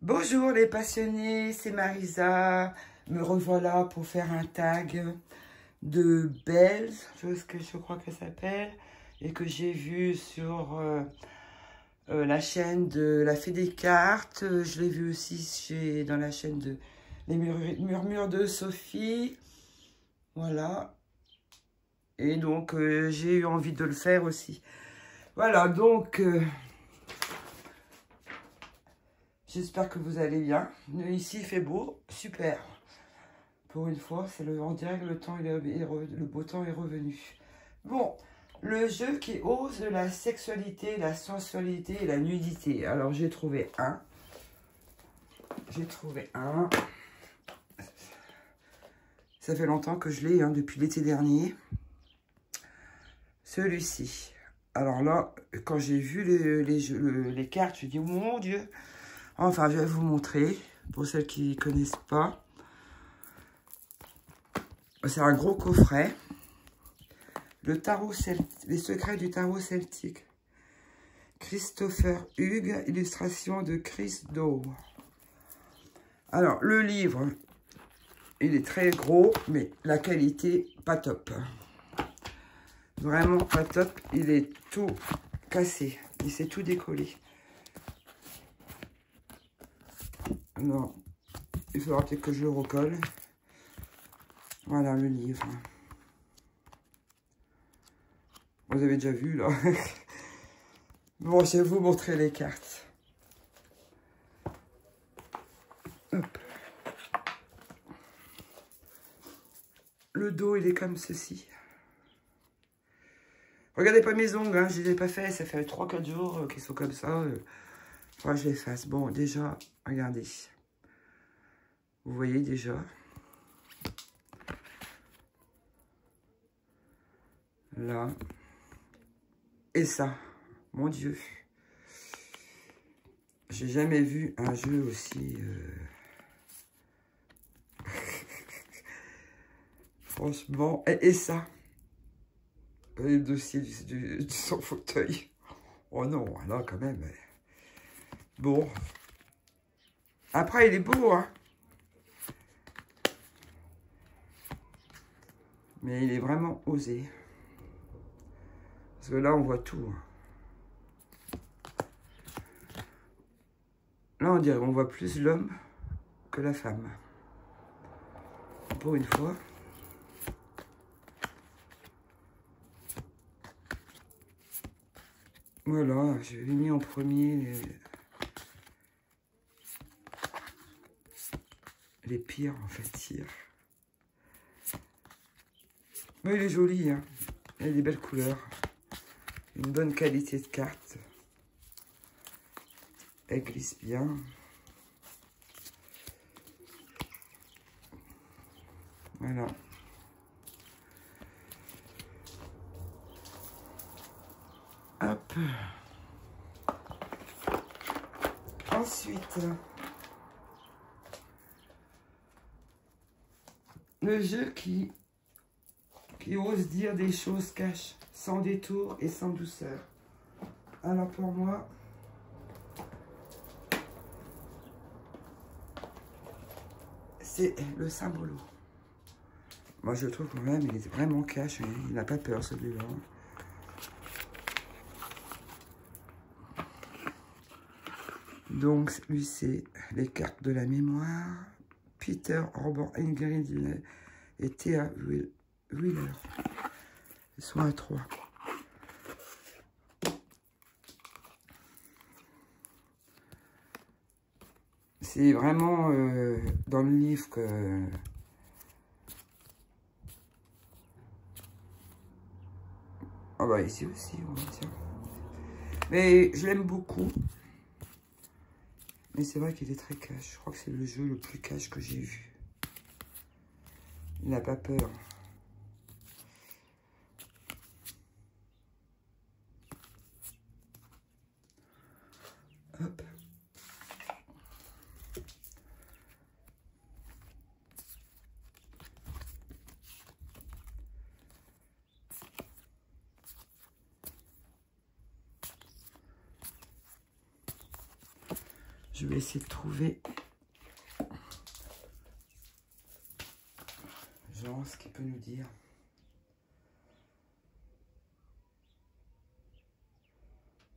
Bonjour les passionnés, c'est Marisa. Me revoilà pour faire un tag de Bells, je crois qu'elle s'appelle, et que j'ai vu sur la chaîne de la Fée des Cartes. Je l'ai vu aussi dans la chaîne de Les Murmures de Sophie. Voilà. Et donc, j'ai eu envie de le faire aussi. Voilà, donc... j'espère que vous allez bien. Ici, il fait beau. Super. Pour une fois, on dirait que le beau temps est revenu. Bon, le jeu qui ose la sexualité, la sensualité et la nudité. Alors, j'ai trouvé un. Ça fait longtemps que je l'ai, hein, depuis l'été dernier. Celui-ci. Alors là, quand j'ai vu les cartes, je dis, oh mon Dieu. Enfin, je vais vous montrer, pour celles qui ne connaissent pas. C'est un gros coffret. Le tarot les secrets du tarot celtique. Christopher Hugues, illustration de Chris Dow. Alors, le livre, il est très gros, mais la qualité, pas top. Vraiment pas top. Il est tout cassé. Il s'est tout décollé. Non, il faudra peut-être que je le recolle. Voilà le livre. Vous avez déjà vu, là. Bon, je vais vous montrer les cartes. Hop. Le dos, il est comme ceci. Regardez pas mes ongles, hein, je les ai pas fait. Ça fait 3-4 jours qu'ils sont comme ça. Faudra que je les fasse. Bon, déjà, regardez. Vous voyez déjà. Là. Et ça. Mon Dieu. J'ai jamais vu un jeu aussi... Franchement. Et ça. Le dossier de son fauteuil. Oh non, là quand même. Bon. Après, il est beau, hein. Mais il est vraiment osé. Parce que là, on voit tout. Là, on dirait qu'on voit plus l'homme que la femme. Pour une fois. Voilà, j'ai mis en premier les pires, en fait, tire. Mais il est joli, hein. Il a des belles couleurs. Une bonne qualité de carte. Elle glisse bien. Voilà. Hop. Ensuite, le jeu qui ose dire des choses cash, sans détour et sans douceur. Alors pour moi, c'est le symbolo. Moi je trouve quand même, il est vraiment cash, hein. Il n'a pas peur celui-là. Donc lui c'est les cartes de la mémoire. Peter Orban, Ingrid et Thea Wheeler. Ils sont à 3. C'est vraiment dans le livre que... Ah bah ici aussi, on va dire. Mais je l'aime beaucoup. Mais c'est vrai qu'il est très cash. Je crois que c'est le jeu le plus cash que j'ai vu. Il n'a pas peur. Hop. Je vais essayer de trouver genre ce qu'il peut nous dire.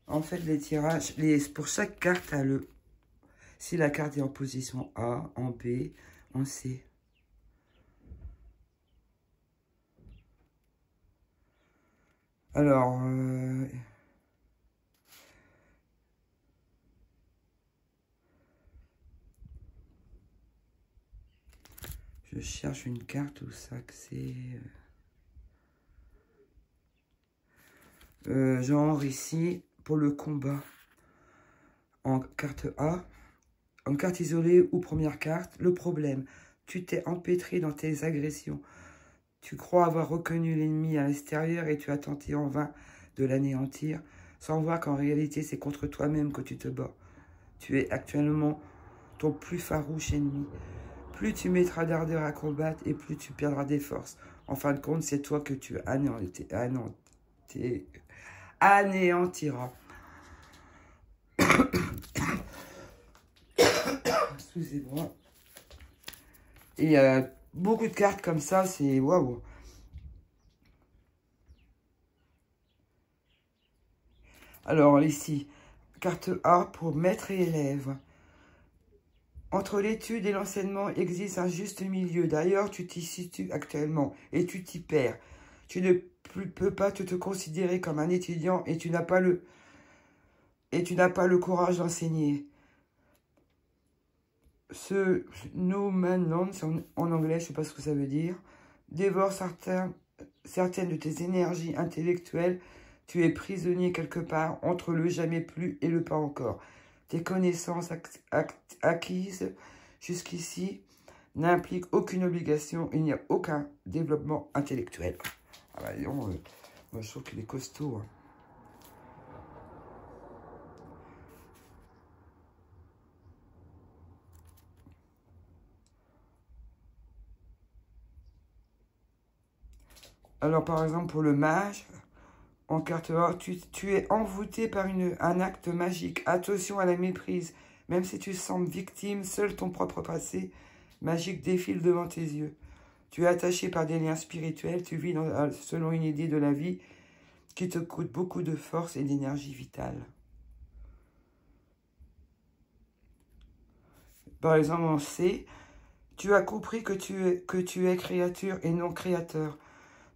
En fait, les tirages, pour chaque carte, si la carte est en position A, en B, en C. Alors, je cherche une carte où ça que c'est... genre ici, pour le combat, en carte A, en carte isolée ou première carte, le problème, tu t'es empêtré dans tes agressions. Tu crois avoir reconnu l'ennemi à l'extérieur et tu as tenté en vain de l'anéantir, sans voir qu'en réalité c'est contre toi-même que tu te bats. Tu es actuellement ton plus farouche ennemi. Plus tu mettras d'ardeur à combattre et plus tu perdras des forces. En fin de compte, c'est toi que tu anéantiras. Excusez-moi. Et beaucoup de cartes comme ça, c'est waouh. Alors ici, carte A pour maître et élève. Entre l'étude et l'enseignement existe un juste milieu. D'ailleurs, tu t'y situes actuellement et tu t'y perds. Tu ne peux pas te considérer comme un étudiant et tu n'as pas le courage d'enseigner. Ce no man land, en anglais, je ne sais pas ce que ça veut dire, dévore certaines de tes énergies intellectuelles. Tu es prisonnier quelque part entre le jamais plus et le pas encore. Tes connaissances acquises jusqu'ici n'impliquent aucune obligation. Il n'y a aucun développement intellectuel. Ah bah, disons, moi, je trouve qu'il est costaud. Hein. Alors, par exemple, pour le mage, en carte A, tu es envoûté par un acte magique. Attention à la méprise. Même si tu sembles victime, seul ton propre passé magique défile devant tes yeux. Tu es attaché par des liens spirituels. Tu vis selon une idée de la vie qui te coûte beaucoup de force et d'énergie vitale. Par exemple, en C, tu as compris que tu es créature et non créateur.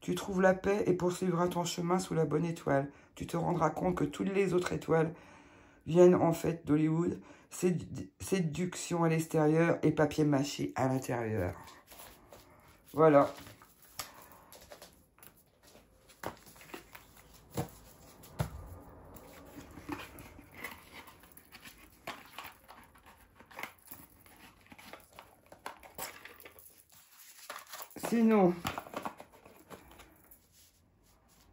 Tu trouves la paix et poursuivras ton chemin sous la bonne étoile. Tu te rendras compte que toutes les autres étoiles viennent en fait d'Hollywood. Séduction à l'extérieur et papier mâché à l'intérieur. Voilà. Sinon,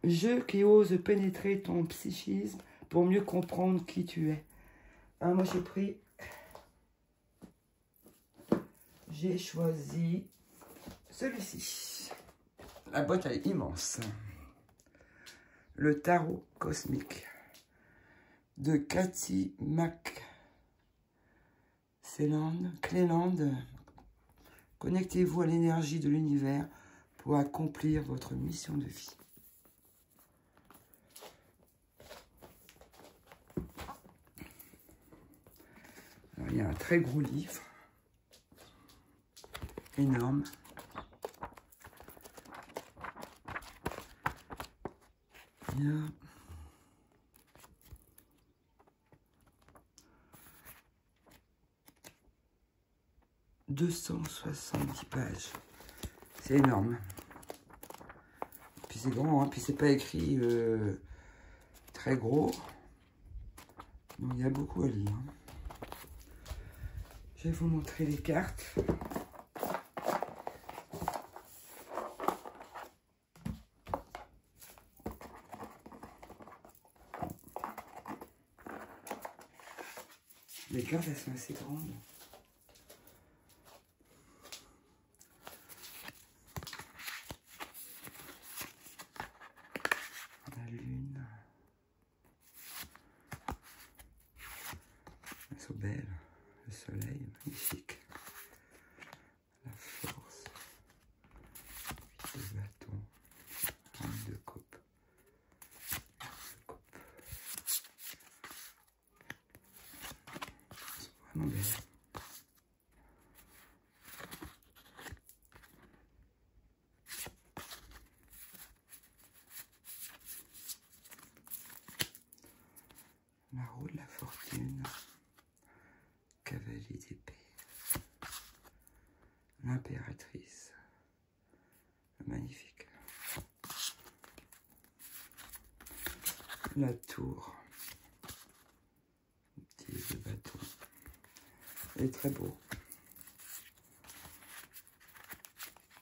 jeu qui ose pénétrer ton psychisme pour mieux comprendre qui tu es. Alors moi j'ai choisi celui-ci. La boîte elle est immense. Le tarot cosmique de Cathy McClelland. Connectez-vous à l'énergie de l'univers pour accomplir votre mission de vie. Alors, il y a un très gros livre, énorme. Il y a 270 pages. C'est énorme. Puis c'est grand, hein. Puis c'est pas écrit très gros. Donc il y a beaucoup à lire. Je vais vous montrer les cartes. Les cartes, elles sont assez grandes. La lune. Elles sont belles. Le soleil, magnifique. La force. Le bâton. De coupe. C'est vraiment belle. La roue de la fortune, cavalier d'épée, l'impératrice, magnifique, la tour, petit bâton, il est très beau.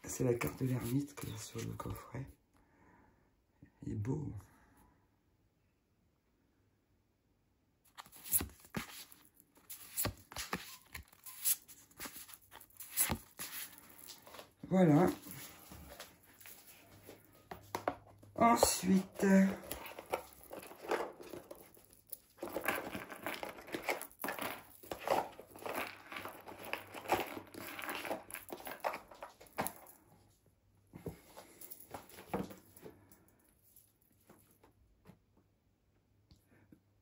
C'est la carte de l'ermite qu'il y a sur le coffret, il est beau. Voilà. Ensuite,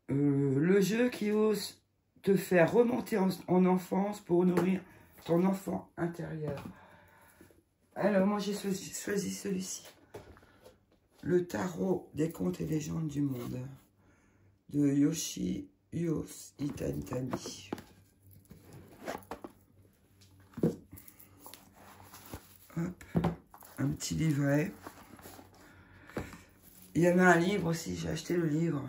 le jeu qui ose te faire remonter en enfance pour nourrir ton enfant intérieur. Alors, moi, j'ai choisi celui-ci. Le tarot des contes et légendes du monde. De Yoshio Itagami. Hop. Un petit livret. Il y en a un livre aussi. J'ai acheté le livre.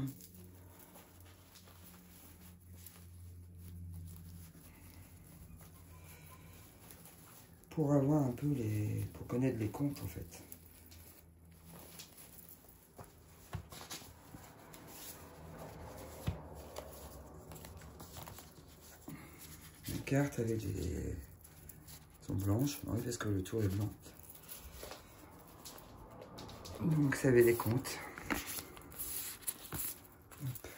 Pour avoir un peu pour connaître les contes en fait. Les cartes avec sont blanches, oui, parce que le tour est blanc. Donc ça avait des contes. Hop.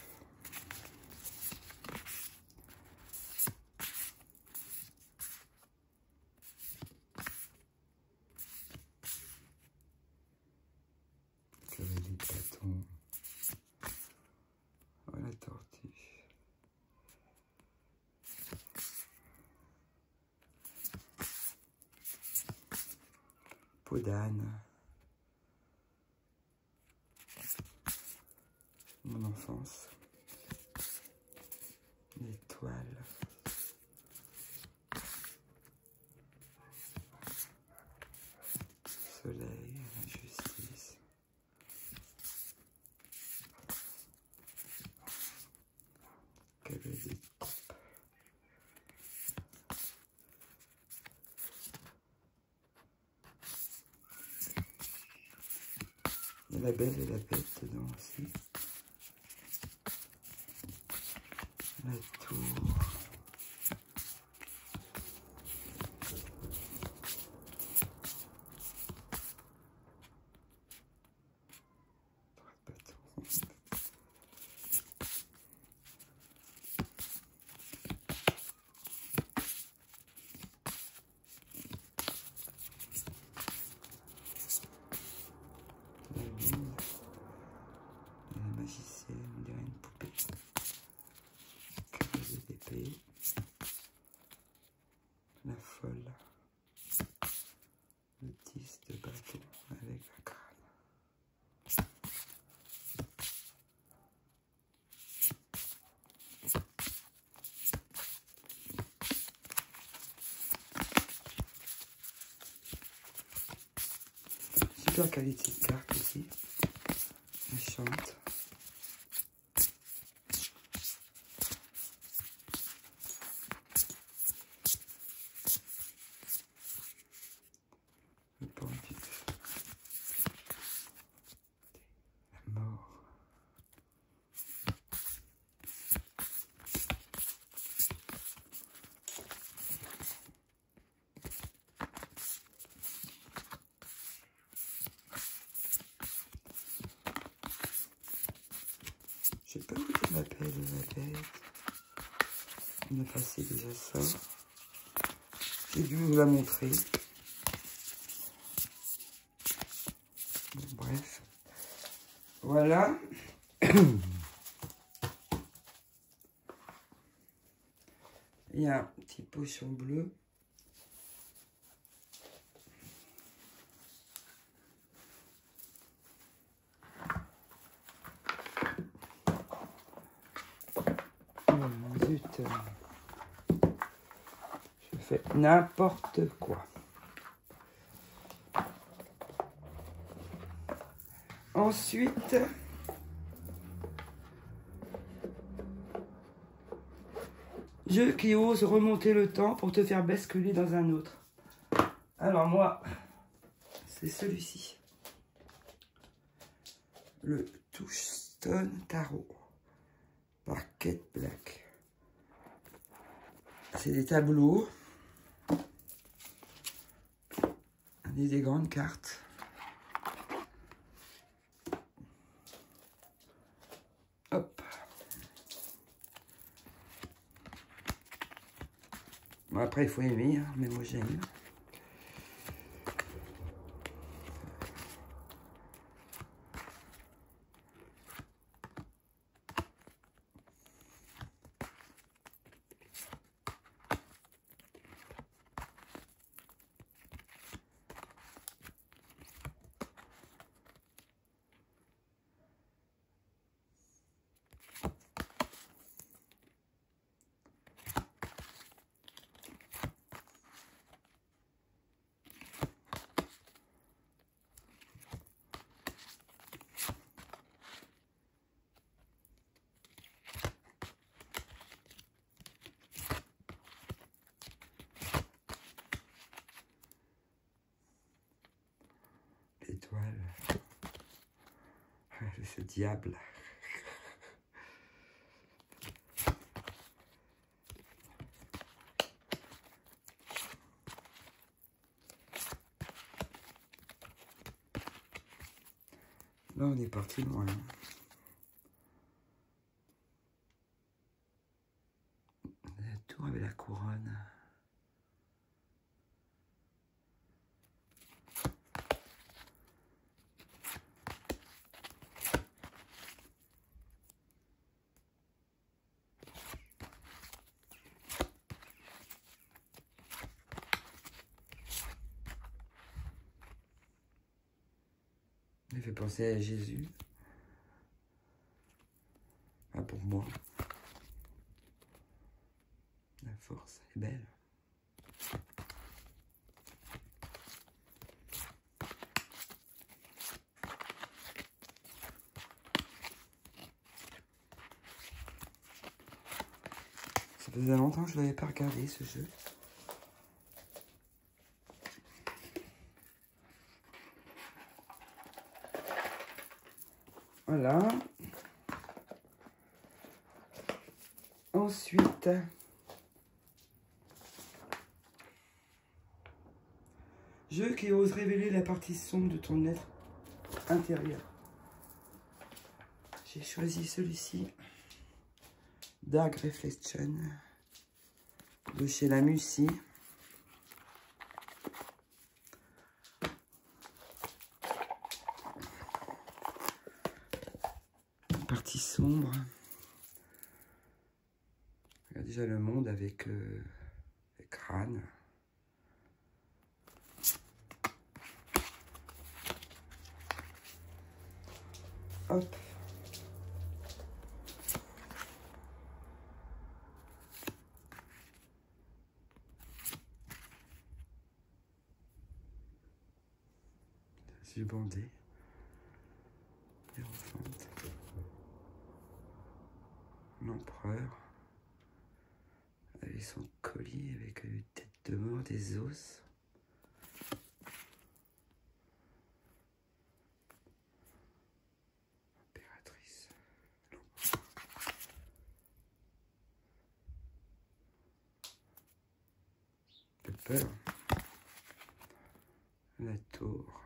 Cavalier de bâton. Voilà, tortue. Peau d'âne. Mon enfance. L'étoile. Soleil, la justice. Cavalier de coupe. Il y a la belle et la bête dedans aussi. La tour. La lune. Et la magicienne, on dirait une poupée. Cavalier d'épée. La folle. Le 10 de bâton avec un crâne. Super qualité de carte ici. Méchante. Le pendu. La mort. Je sais pas où je m'appelle la bête. On a passé déjà ça. J'ai dû vous la montrer. Bon, bref. Voilà. Il y a un petit pochon bleu. Oh, zut. Je fais n'importe quoi. Ensuite, jeu qui ose remonter le temps pour te faire basculer dans un autre. Alors moi, c'est celui-ci. Le Touchstone Tarot par Kate Black. C'est des tableaux. Des grandes cartes. Hop. Bon, après, il faut aimer, hein, mais moi j'aime. Étoile. Ce diable. Là, on est parti loin. La tour avec la couronne. Il fait penser à Jésus. Ah, pour moi. La force est belle. Ça faisait longtemps que je ne l'avais pas regardé, ce jeu. Voilà. Ensuite, jeu qui ose révéler la partie sombre de ton être intérieur. J'ai choisi celui-ci, Dark Reflection, de chez la Mussi. Partie sombre. Regarde déjà le monde avec le crâne. Hop. J'ai bandé. L'empereur. Avec son collier, avec une tête de mort, des os. Impératrice. Un peu peur. La tour.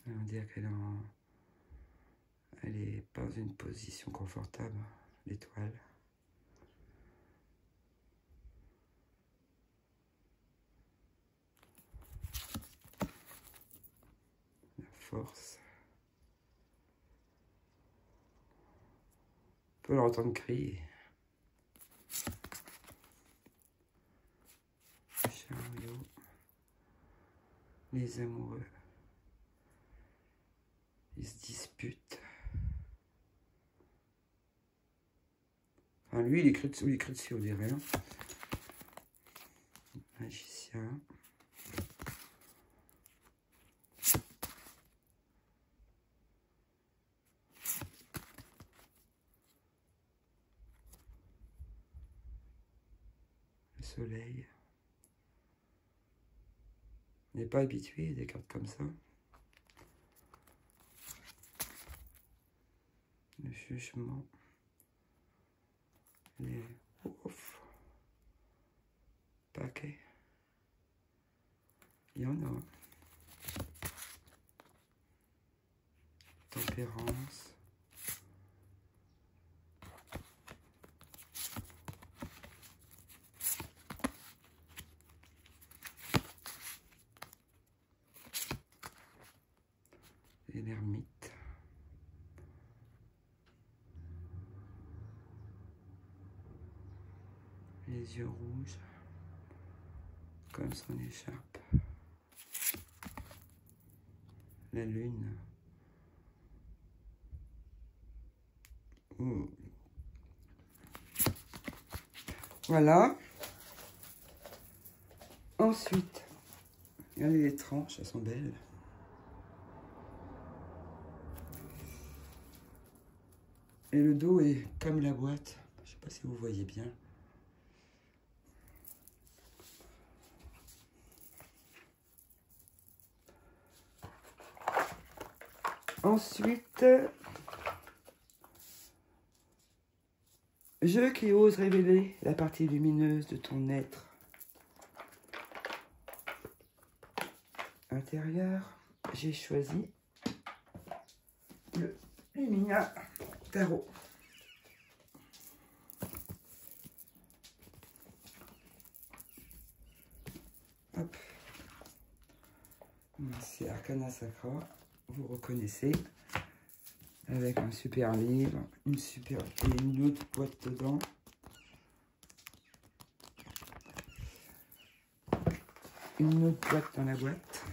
On dirait qu'elle est en Elle est pas dans une position confortable, l'étoile. La force. On peut l'entendre crier. Le chariot. Les amoureux. Ils se disputent. Enfin, lui, il écrit dessus, on dirait. Hein. Magicien. Le soleil. On n'est pas habitué à des cartes comme ça. Le jugement. Les ouf. Paquet. Il y en a. Tempérance. Et l'ermite. Les yeux rouges, comme son écharpe. La lune. Ouh. Voilà. Ensuite, regardez les tranches, elles sont belles. Et le dos est comme la boîte. Je ne sais pas si vous voyez bien. Ensuite, je qui ose révéler la partie lumineuse de ton être intérieur, j'ai choisi le Lumina Tarot. Hop. C'est Arcana Sacra, vous reconnaissez, avec un super livre, et une autre boîte dedans. Une autre boîte dans la boîte.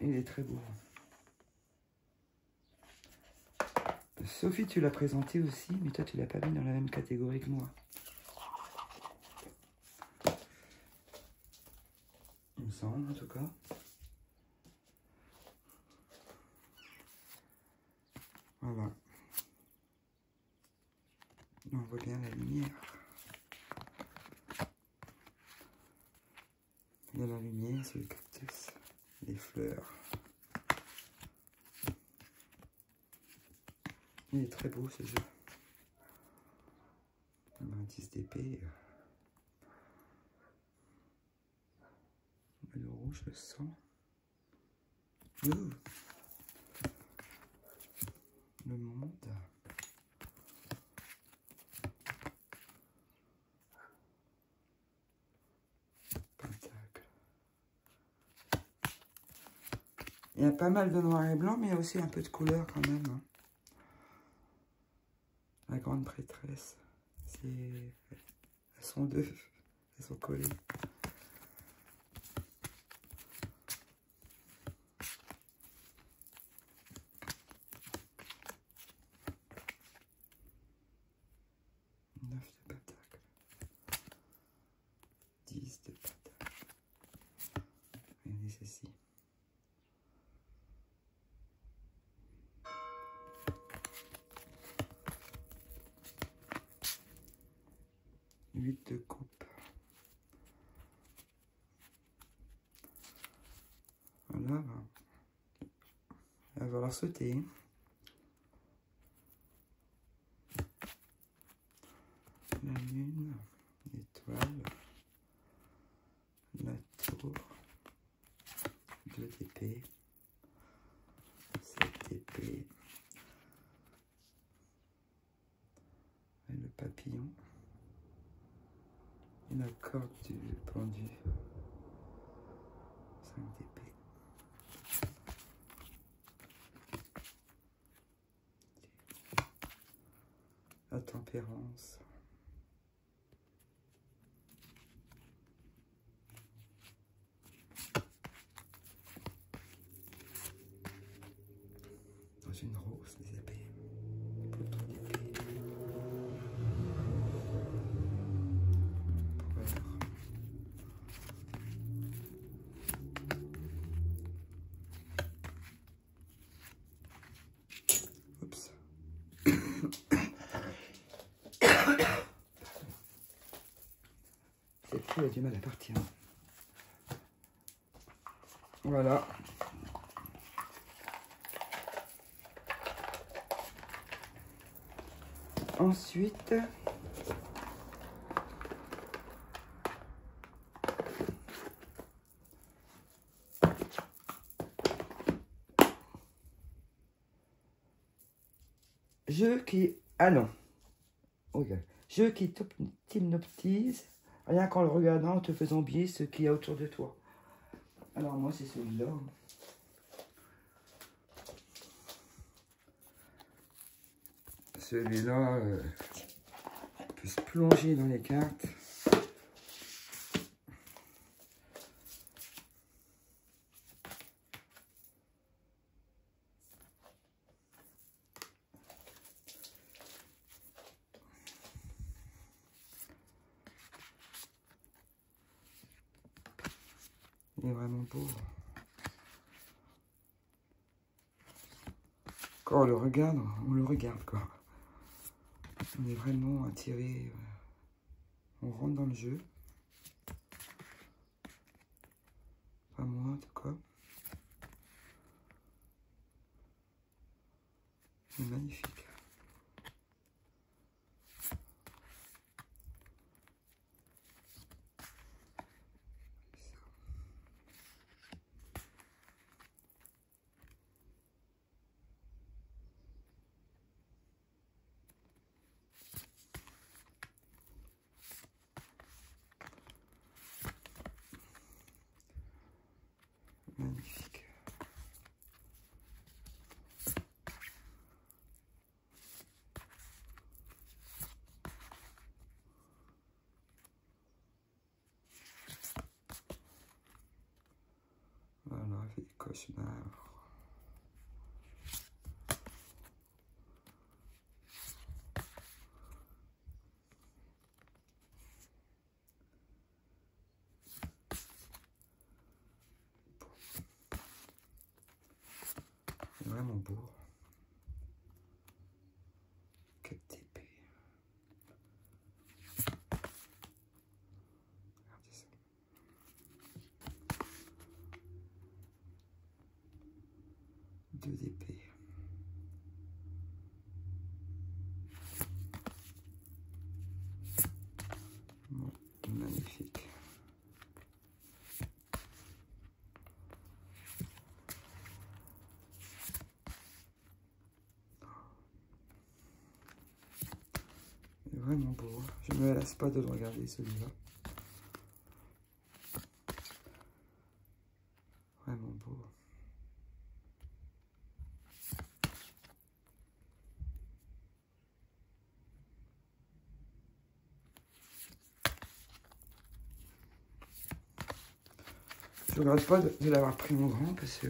Il est très beau. Sophie, tu l'as présenté aussi, mais toi, tu l'as pas mis dans la même catégorie que moi. Il me semble, en tout cas. Voilà. On voit bien la lumière. Il y a la lumière, c'est le cactus, les fleurs. Il est très beau ce jeu. Un 10 d'épée. Le rouge, le sang. Le monde. Pentacle. Il y a pas mal de noir et blanc, mais il y a aussi un peu de couleur quand même. Hein. La grande prêtresse. Elles sont deux. Elles sont collées. De pentacle. Regardez ceci. Huit de coupe. Voilà. Il va falloir sauter. La lune, l'étoile. La tour. 2 d'épée. 7 d'épée. Et le papillon. Et la corde du pendu. 5 d'épée. La tempérance. Dans une rose des épées. Poudre d'épée. Poire. Oups. Cette fille a du mal à partir. Voilà. Ensuite, jeu qui... Ah non. Okay. Jeu qui t'hypnotise, rien qu'en le regardant, en te faisant oublier ce qu'il y a autour de toi. Alors moi, c'est celui-là. Celui-là, on peut se plonger dans les cartes. Il est vraiment beau. Quand on le regarde quoi. On est vraiment attiré. On rentre dans le jeu. Pas moi en tout cas. C'est magnifique. Magnifique. Voilà, elle fait des cauchemars. C'est vraiment beau. 4 d'épée. Regardez ça. 2 d'épée. Bon, magnifique. Vraiment beau. Je ne me lasse pas de le regarder celui-là. Vraiment beau. Je ne regrette pas de l'avoir pris en grand parce que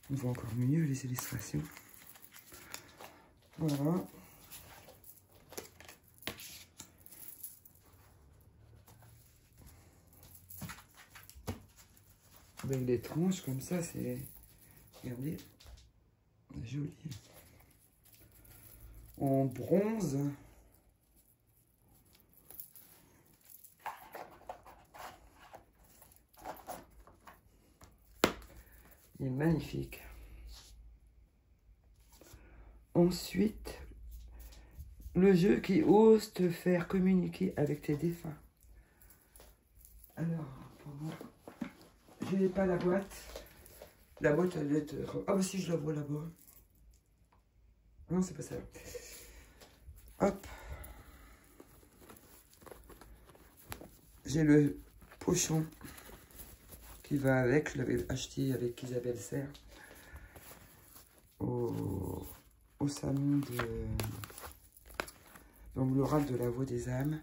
on voit encore mieux les illustrations. Voilà. Avec des tranches comme ça, c'est... Regardez. Joli. En bronze. Il est magnifique. Ensuite, le jeu qui ose te faire communiquer avec tes défunts. Alors... je n'ai pas la boîte. La boîte, elle est... Ah bah si, je la vois là-bas. Non, c'est pas ça. Hop. J'ai le pochon qui va avec. Je l'avais acheté avec Isabelle Serre au salon de... Donc l'oral de la voix des âmes.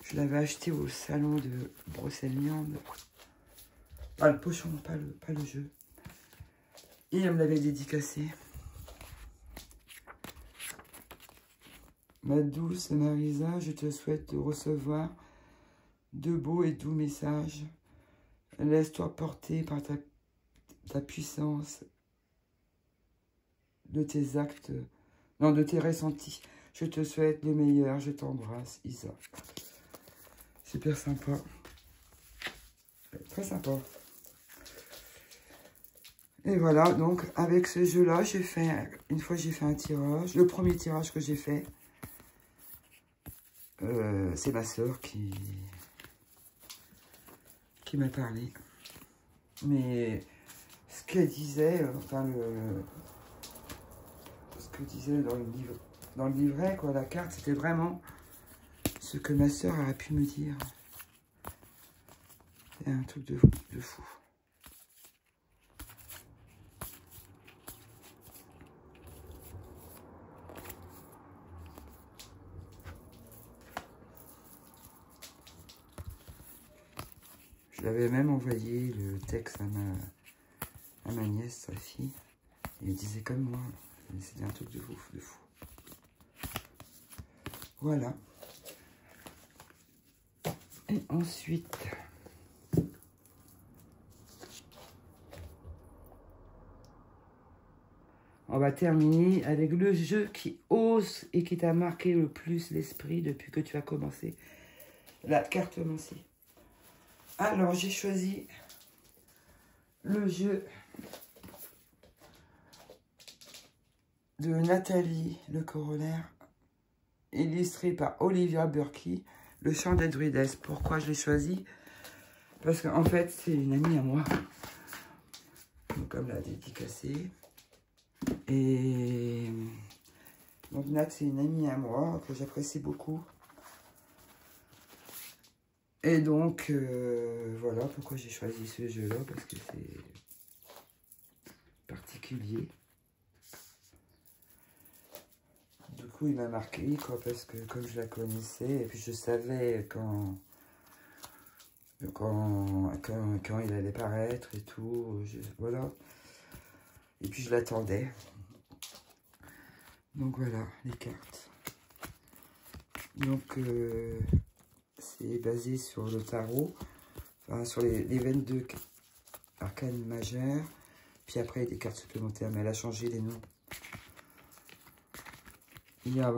Je l'avais acheté au salon de Brocéliande. Ah, le pochon, pas le jeu. Et elle me l'avait dédicacé. Ma douce Marisa, je te souhaite de recevoir de beaux et doux messages. Laisse-toi porter par ta puissance, de tes actes, non, de tes ressentis. Je te souhaite le meilleur, je t'embrasse, Isa. Super sympa. Très sympa. Et voilà, donc avec ce jeu-là, j'ai fait, une fois j'ai fait un tirage. Le premier tirage que j'ai fait, c'est ma soeur qui m'a parlé. Mais ce qu'elle disait, enfin ce que disait dans le livret, quoi, la carte, c'était vraiment ce que ma soeur aurait pu me dire. C'est un truc de fou. Je l'avais même envoyé le texte à ma nièce, sa fille. Et elle disait comme moi. C'était un truc de fou. Voilà. Et ensuite, on va terminer avec le jeu qui ose et qui t'a marqué le plus l'esprit depuis que tu as commencé la cartomancie. Alors, j'ai choisi le jeu de Nathalie Le Corollaire, illustré par Olivia Burkey, Le Chant des Druides. Pourquoi je l'ai choisi? Parce qu'en fait, c'est une amie à moi. Donc, elle me l'a dédicacé. Et donc, Nat, c'est une amie à moi que j'apprécie beaucoup. Et donc, voilà pourquoi j'ai choisi ce jeu-là, parce que c'est particulier. Du coup, il m'a marqué, quoi, parce que comme je la connaissais, et puis je savais quand il allait paraître et tout, voilà. Et puis je l'attendais. Donc voilà, les cartes. Donc, c'est basé sur le tarot, enfin sur les 22 arcanes majeures, puis après des cartes supplémentaires, mais elle a changé les noms. Il y a,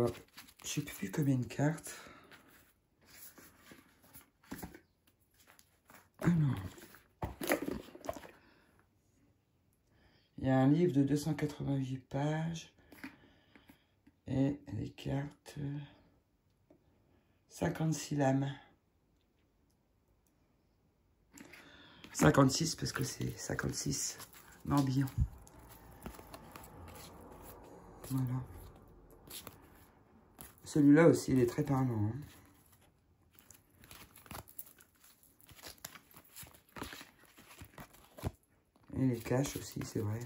je sais plus combien de cartes. Ah non. Il y a un livre de 288 pages. Et les cartes, 56 lames. 56 parce que c'est 56 Morbihan. Voilà. Celui-là aussi, il est très parlant. Hein. Et les caches aussi, c'est vrai.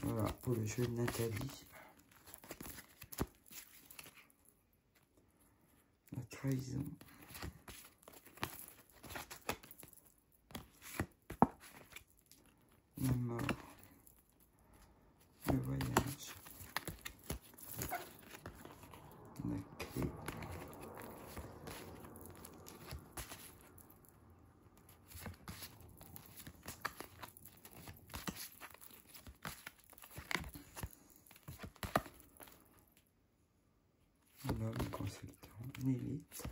Voilà, pour le jeu de Nathalie. La trahison. La mort. Le voyage. La clé. L'homme consultant, Nélite,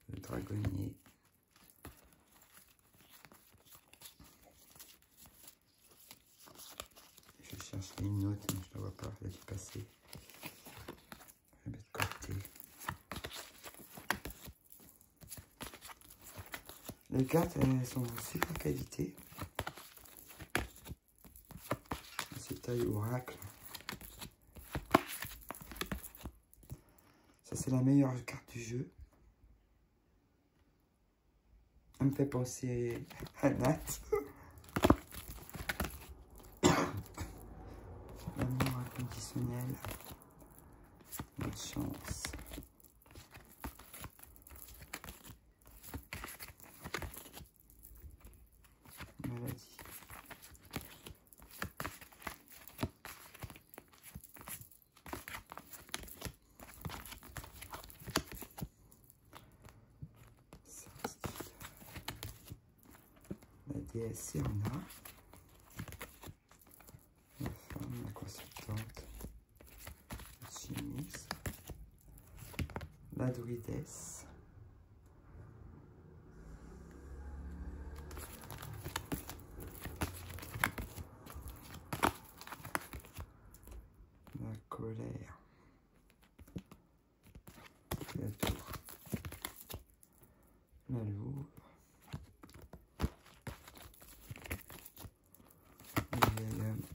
le dragonnier, je cherche une note, mais je ne la vois pas, elle a dû passer. Les cartes, elles sont de super qualité. C'est taille oracle. Ça, c'est la meilleure carte du jeu. Elle me fait penser à Nat. L'amour inconditionnel. Notre chance. Maladie. La déesse Serena. La femme, la consultante. La chimiste. La druidesse. La colère. La tour. La louve.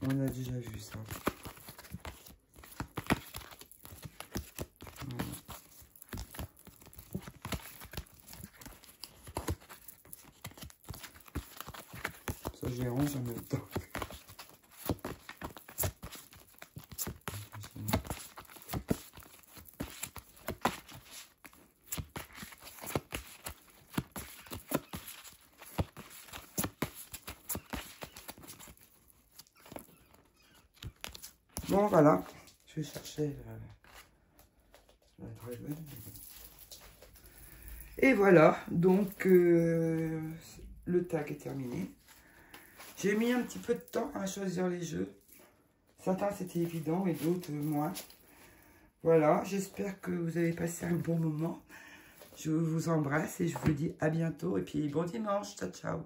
On a déjà vu ça. Voilà. Ça, j'ai range en même temps. Bon, voilà. Je vais chercher la dragonne. Et voilà. Donc, le tag est terminé. J'ai mis un petit peu de temps à choisir les jeux. Certains, c'était évident et d'autres, moins. Voilà. J'espère que vous avez passé un bon moment. Je vous embrasse et je vous dis à bientôt. Et puis, bon dimanche. Ciao, ciao.